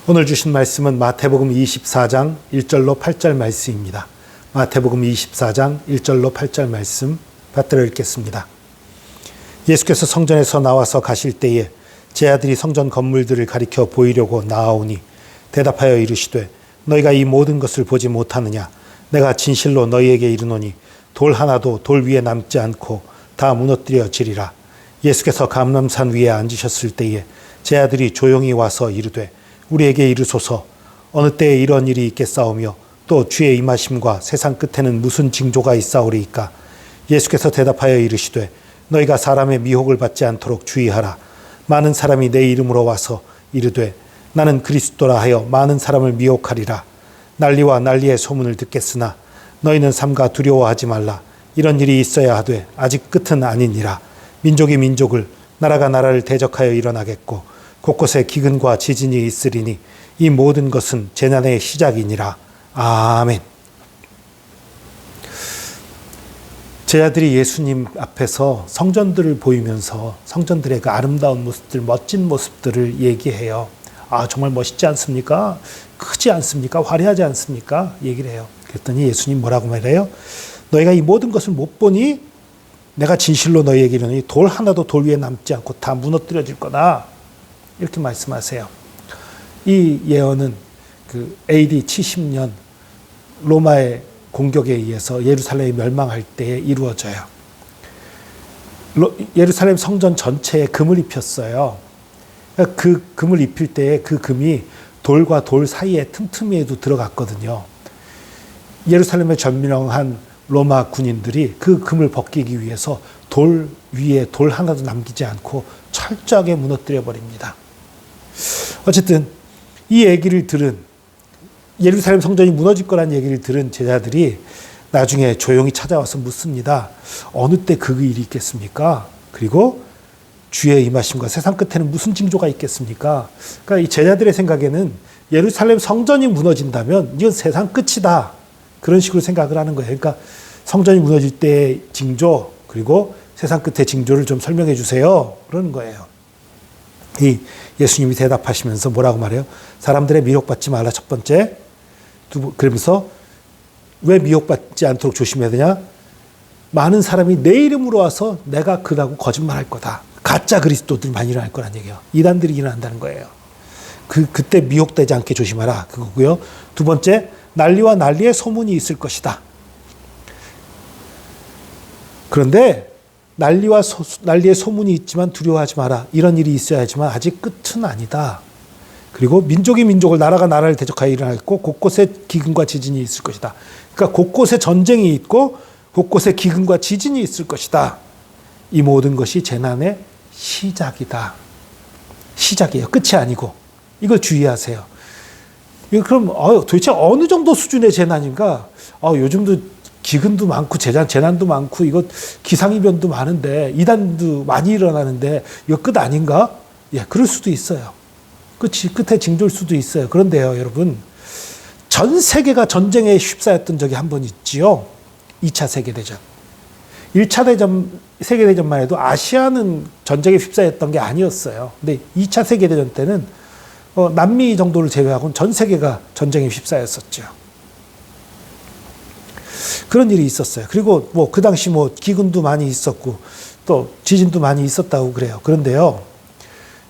오늘 주신 말씀은 마태복음 24장 1절로 8절 말씀입니다. 마태복음 24장 1절로 8절 말씀 받들어 읽겠습니다. 예수께서 성전에서 나와서 가실 때에 제 아들이 성전 건물들을 가리켜 보이려고 나아오니 대답하여 이르시되 너희가 이 모든 것을 보지 못하느냐? 내가 진실로 너희에게 이르노니 돌 하나도 돌 위에 남지 않고 다 무너뜨려지리라. 예수께서 감람산 위에 앉으셨을 때에 제 아들이 조용히 와서 이르되 우리에게 이르소서 어느 때에 이런 일이 있겠사오며 또 주의 임하심과 세상 끝에는 무슨 징조가 있사오리이까? 예수께서 대답하여 이르시되 너희가 사람의 미혹을 받지 않도록 주의하라. 많은 사람이 내 이름으로 와서 이르되 나는 그리스도라 하여 많은 사람을 미혹하리라. 난리와 난리의 소문을 듣겠으나 너희는 삼가 두려워하지 말라. 이런 일이 있어야 하되 아직 끝은 아니니라. 민족이 민족을 나라가 나라를 대적하여 일어나겠고 곳곳에 기근과 지진이 있으리니 이 모든 것은 재난의 시작이니라. 아멘. 제자들이 예수님 앞에서 성전들을 보이면서 성전들의 그 아름다운 모습들, 멋진 모습들을 얘기해요. 아, 정말 멋있지 않습니까? 크지 않습니까? 화려하지 않습니까? 얘기를 해요. 그랬더니 예수님 뭐라고 말해요? 너희가 이 모든 것을 못 보니 내가 진실로 너희에게 이르노니 돌 하나도 돌 위에 남지 않고 다 무너뜨려질 거다. 이렇게 말씀하세요. 이 예언은 그 AD 70년 로마의 공격에 의해서 예루살렘이 멸망할 때에 이루어져요. 예루살렘 성전 전체에 금을 입혔어요. 그 금을 입힐 때에 그 금이 돌과 돌 사이에 틈틈이에도 들어갔거든요. 예루살렘에 점령한 로마 군인들이 그 금을 벗기기 위해서 돌 위에 돌 하나도 남기지 않고 철저하게 무너뜨려 버립니다. 어쨌든 이 얘기를 들은 예루살렘 성전이 무너질 거란 얘기를 들은 제자들이 나중에 조용히 찾아와서 묻습니다. 어느 때 그 일이 있겠습니까? 그리고 주의 임하심과 세상 끝에는 무슨 징조가 있겠습니까? 그러니까 이 제자들의 생각에는 예루살렘 성전이 무너진다면 이건 세상 끝이다. 그런 식으로 생각을 하는 거예요. 그러니까 성전이 무너질 때의 징조 그리고 세상 끝의 징조를 좀 설명해 주세요. 그러는 거예요. 이 예수님이 대답하시면서 뭐라고 말해요? 사람들의 미혹받지 말라. 첫 번째. 그러면서 왜 미혹받지 않도록 조심해야 되냐? 많은 사람이 내 이름으로 와서 내가 그라고 거짓말할 거다. 가짜 그리스도들이 많이 일어날 거란 얘기예요. 이단들이 일어난다는 거예요. 그때 미혹되지 않게 조심하라. 그거고요. 두 번째, 난리와 난리의 소문이 있을 것이다. 그런데 난리의 소문이 있지만 두려워하지 마라. 이런 일이 있어야지만 아직 끝은 아니다. 그리고 민족이 민족을 나라가 나라를 대적하여 일어나겠고 곳곳에 기근과 지진이 있을 것이다. 그러니까 곳곳에 전쟁이 있고 곳곳에 기근과 지진이 있을 것이다. 이 모든 것이 재난의 시작이다. 시작이에요. 끝이 아니고. 이걸 주의하세요. 그럼 도대체 어느 정도 수준의 재난인가? 요즘도 기근도 많고 재난도 많고 이거 기상이변도 많은데 이단도 많이 일어나는데 이거 끝 아닌가? 예, 그럴 수도 있어요. 끝에 징조일 수도 있어요. 그런데요, 여러분, 전 세계가 전쟁에 휩싸였던 적이 한 번 있지요. 2차 세계대전. 1차 세계대전만 해도 아시아는 전쟁에 휩싸였던 게 아니었어요. 근데 2차 세계대전 때는 남미 정도를 제외하고는 전 세계가 전쟁에 휩싸였었죠. 그런 일이 있었어요. 그리고 그 당시 기근도 많이 있었고 또 지진도 많이 있었다고 그래요. 그런데요,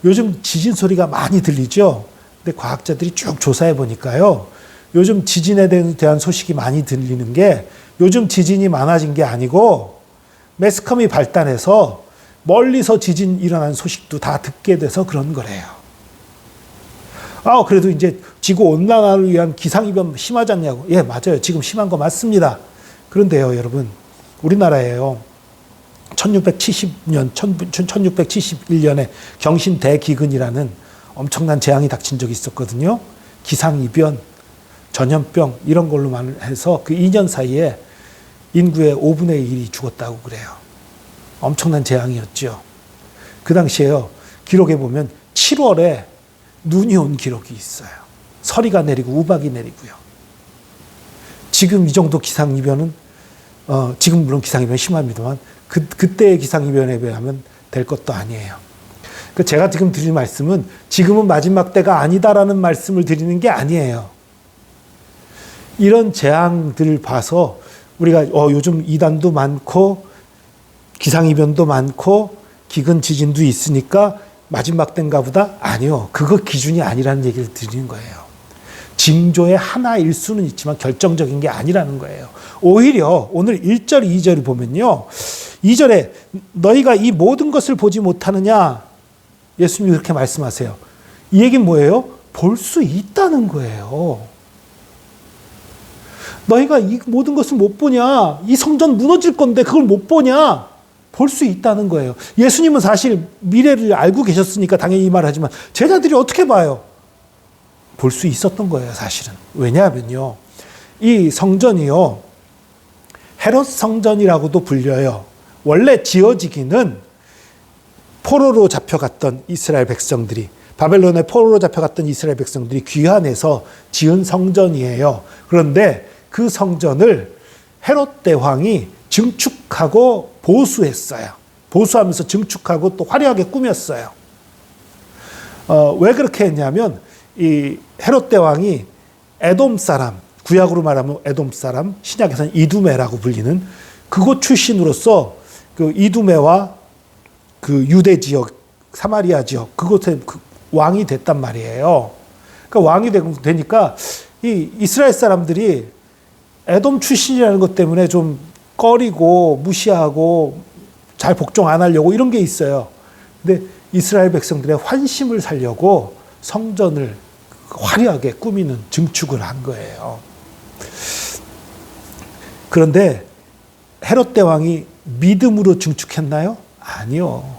요즘 지진 소리가 많이 들리죠. 근데 과학자들이 쭉 조사해 보니까요, 요즘 지진에 대한 소식이 많이 들리는 게 요즘 지진이 많아진 게 아니고 매스컴이 발달해서 멀리서 지진 일어나는 소식도 다 듣게 돼서 그런 거래요. 그래도 이제 지구 온난화를 위한 기상이변 심하지 않냐고. 예, 맞아요. 지금 심한 거 맞습니다. 그런데요, 여러분, 우리나라에요, 1671년에 경신 대기근이라는 엄청난 재앙이 닥친 적이 있었거든요. 기상이변, 전염병 이런 걸로만 해서 그 2년 사이에 인구의 5분의 1이 죽었다고 그래요. 엄청난 재앙이었죠. 그 당시에요, 기록에 보면 7월에 눈이 온 기록이 있어요. 서리가 내리고 우박이 내리고요. 지금 이 정도 기상이변은 지금 물론 기상이변이 심합니다만 그때의 기상이변에 비하면 될 것도 아니에요. 제가 지금 드리는 말씀은 지금은 마지막 때가 아니다라는 말씀을 드리는 게 아니에요. 이런 재앙들을 봐서 우리가 요즘 이단도 많고 기상이변도 많고 기근 지진도 있으니까 마지막 때인가 보다? 아니요. 그거 기준이 아니라는 얘기를 드리는 거예요. 징조의 하나일 수는 있지만 결정적인 게 아니라는 거예요. 오히려 오늘 1절, 2절을 보면요. 2절에 너희가 이 모든 것을 보지 못하느냐? 예수님이 그렇게 말씀하세요. 이 얘기는 뭐예요? 볼 수 있다는 거예요. 너희가 이 모든 것을 못 보냐? 이 성전 무너질 건데 그걸 못 보냐? 볼 수 있다는 거예요. 예수님은 사실 미래를 알고 계셨으니까 당연히 이 말을 하지만 제자들이 어떻게 봐요? 볼 수 있었던 거예요, 사실은. 왜냐하면요. 이 성전이요. 헤롯 성전이라고도 불려요. 원래 지어지기는 포로로 잡혀갔던 이스라엘 백성들이, 바벨론에 포로로 잡혀갔던 이스라엘 백성들이 귀환해서 지은 성전이에요. 그런데 그 성전을 헤롯 대왕이 증축하고 보수했어요. 보수하면서 증축하고 또 화려하게 꾸몄어요. 왜 그렇게 했냐면 이 헤롯 대왕이 에돔 사람, 구약으로 말하면 에돔 사람, 신약에서는 이두메라고 불리는 그곳 출신으로서 그 이두메와 그 유대 지역, 사마리아 지역 그곳에 그 왕이 됐단 말이에요. 그러니까 왕이 되니까 이 이스라엘 사람들이 에돔 출신이라는 것 때문에 좀 꺼리고 무시하고 잘 복종 안 하려고 이런 게 있어요. 근데 이스라엘 백성들의 환심을 살려고 성전을 화려하게 꾸미는 증축을 한 거예요. 그런데 헤롯 대왕이 믿음으로 증축했나요? 아니요.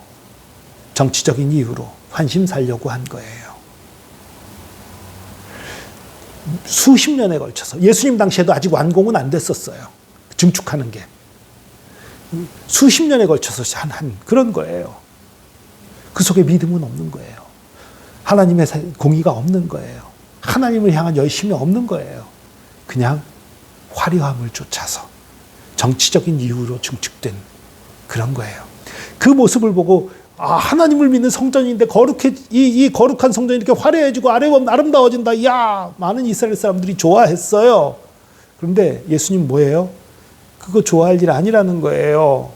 정치적인 이유로 환심 살려고 한 거예요. 수십 년에 걸쳐서 예수님 당시에도 아직 완공은 안 됐었어요. 증축하는 게. 수십 년에 걸쳐서 한 그런 거예요. 그 속에 믿음은 없는 거예요. 하나님의 공의가 없는 거예요. 하나님을 향한 열심이 없는 거예요. 그냥 화려함을 쫓아서 정치적인 이유로 증축된 그런 거예요. 그 모습을 보고 하나님을 믿는 성전인데 이 거룩한 성전이 이렇게 화려해지고 아름다워진다. 이야, 많은 이스라엘 사람들이 좋아했어요. 그런데 예수님 뭐예요? 그거 좋아할 일 아니라는 거예요.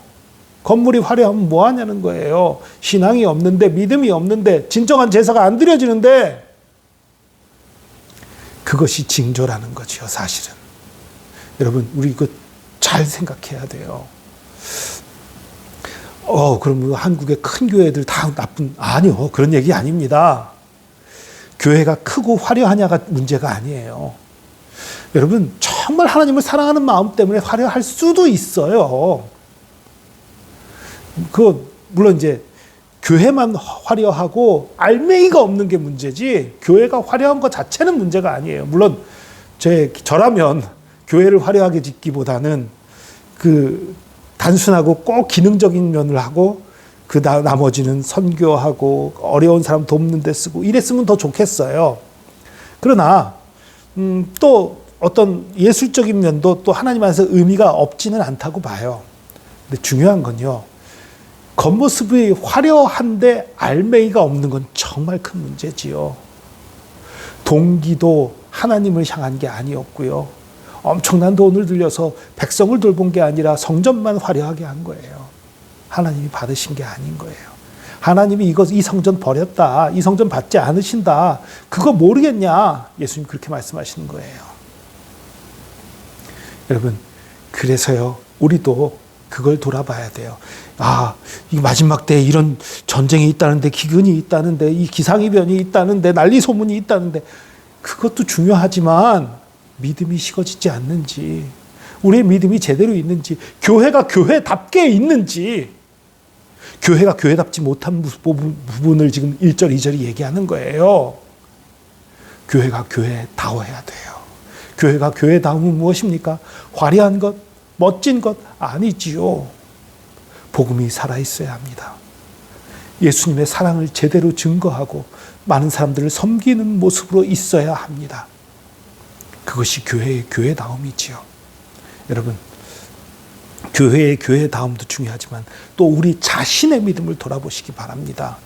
건물이 화려하면 뭐 하냐는 거예요. 신앙이 없는데, 믿음이 없는데, 진정한 제사가 안 드려지는데 그것이 징조라는 거죠, 사실은. 여러분, 우리 이거 잘 생각해야 돼요. 그럼 한국의 큰 교회들 다 나쁜, 아니요. 그런 얘기 아닙니다. 교회가 크고 화려하냐가 문제가 아니에요. 여러분, 정말 하나님을 사랑하는 마음 때문에 화려할 수도 있어요. 물론 이제 교회만 화려하고 알맹이가 없는 게 문제지, 교회가 화려한 것 자체는 문제가 아니에요. 물론 저라면 교회를 화려하게 짓기보다는 단순하고 꼭 기능적인 면을 하고 나머지는 선교하고 어려운 사람 돕는 데 쓰고 이랬으면 더 좋겠어요. 그러나 또 어떤 예술적인 면도 또 하나님 안에서 의미가 없지는 않다고 봐요. 근데 중요한 건요. 겉모습이 화려한데 알맹이가 없는 건 정말 큰 문제지요. 동기도 하나님을 향한 게 아니었고요. 엄청난 돈을 들여서 백성을 돌본 게 아니라 성전만 화려하게 한 거예요. 하나님이 받으신 게 아닌 거예요. 하나님이 이 성전 버렸다. 이 성전 받지 않으신다. 그거 모르겠냐. 예수님 그렇게 말씀하시는 거예요. 여러분, 그래서요. 우리도 그걸 돌아봐야 돼요. 이 마지막 때에 이런 전쟁이 있다는데, 기근이 있다는데, 이 기상이변이 있다는데, 난리 소문이 있다는데, 그것도 중요하지만 믿음이 식어지지 않는지, 우리의 믿음이 제대로 있는지, 교회가 교회답게 있는지, 교회가 교회답지 못한 부분을 지금 1절, 2절이 얘기하는 거예요. 교회가 교회다워야 돼요. 교회가 교회다움은 무엇입니까? 화려한 것, 멋진 것 아니지요. 복음이 살아있어야 합니다. 예수님의 사랑을 제대로 증거하고 많은 사람들을 섬기는 모습으로 있어야 합니다. 그것이 교회의 교회다움이지요. 여러분, 교회의 교회다움도 중요하지만 또 우리 자신의 믿음을 돌아보시기 바랍니다.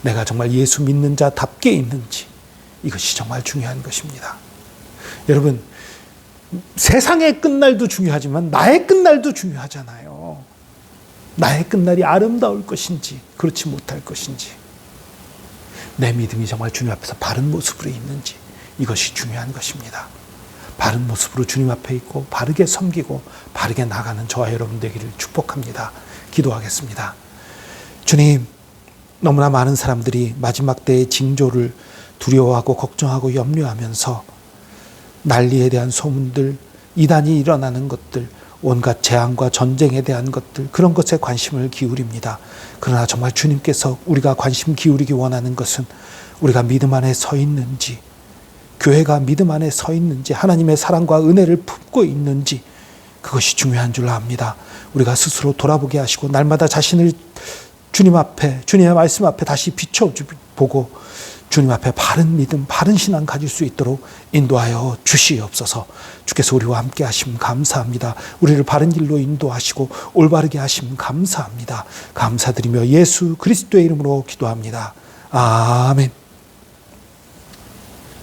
내가 정말 예수 믿는 자답게 있는지, 이것이 정말 중요한 것입니다. 여러분, 세상의 끝날도 중요하지만 나의 끝날도 중요하잖아요. 나의 끝날이 아름다울 것인지 그렇지 못할 것인지, 내 믿음이 정말 주님 앞에서 바른 모습으로 있는지, 이것이 중요한 것입니다. 바른 모습으로 주님 앞에 있고 바르게 섬기고 바르게 나가는 저와 여러분 되기를 축복합니다. 기도하겠습니다. 주님, 너무나 많은 사람들이 마지막 때의 징조를 두려워하고 걱정하고 염려하면서 난리에 대한 소문들, 이단이 일어나는 것들, 온갖 재앙과 전쟁에 대한 것들, 그런 것에 관심을 기울입니다. 그러나 정말 주님께서 우리가 관심 기울이기 원하는 것은 우리가 믿음 안에 서 있는지, 교회가 믿음 안에 서 있는지, 하나님의 사랑과 은혜를 품고 있는지, 그것이 중요한 줄 압니다. 우리가 스스로 돌아보게 하시고 날마다 자신을 주님 앞에, 주님의 말씀 앞에 다시 비춰보고 주님 앞에 바른 믿음, 바른 신앙 가질 수 있도록 인도하여 주시옵소서. 주께서 우리와 함께 하심 감사합니다. 우리를 바른 길로 인도하시고 올바르게 하심 감사합니다. 감사드리며 예수 그리스도의 이름으로 기도합니다. 아멘.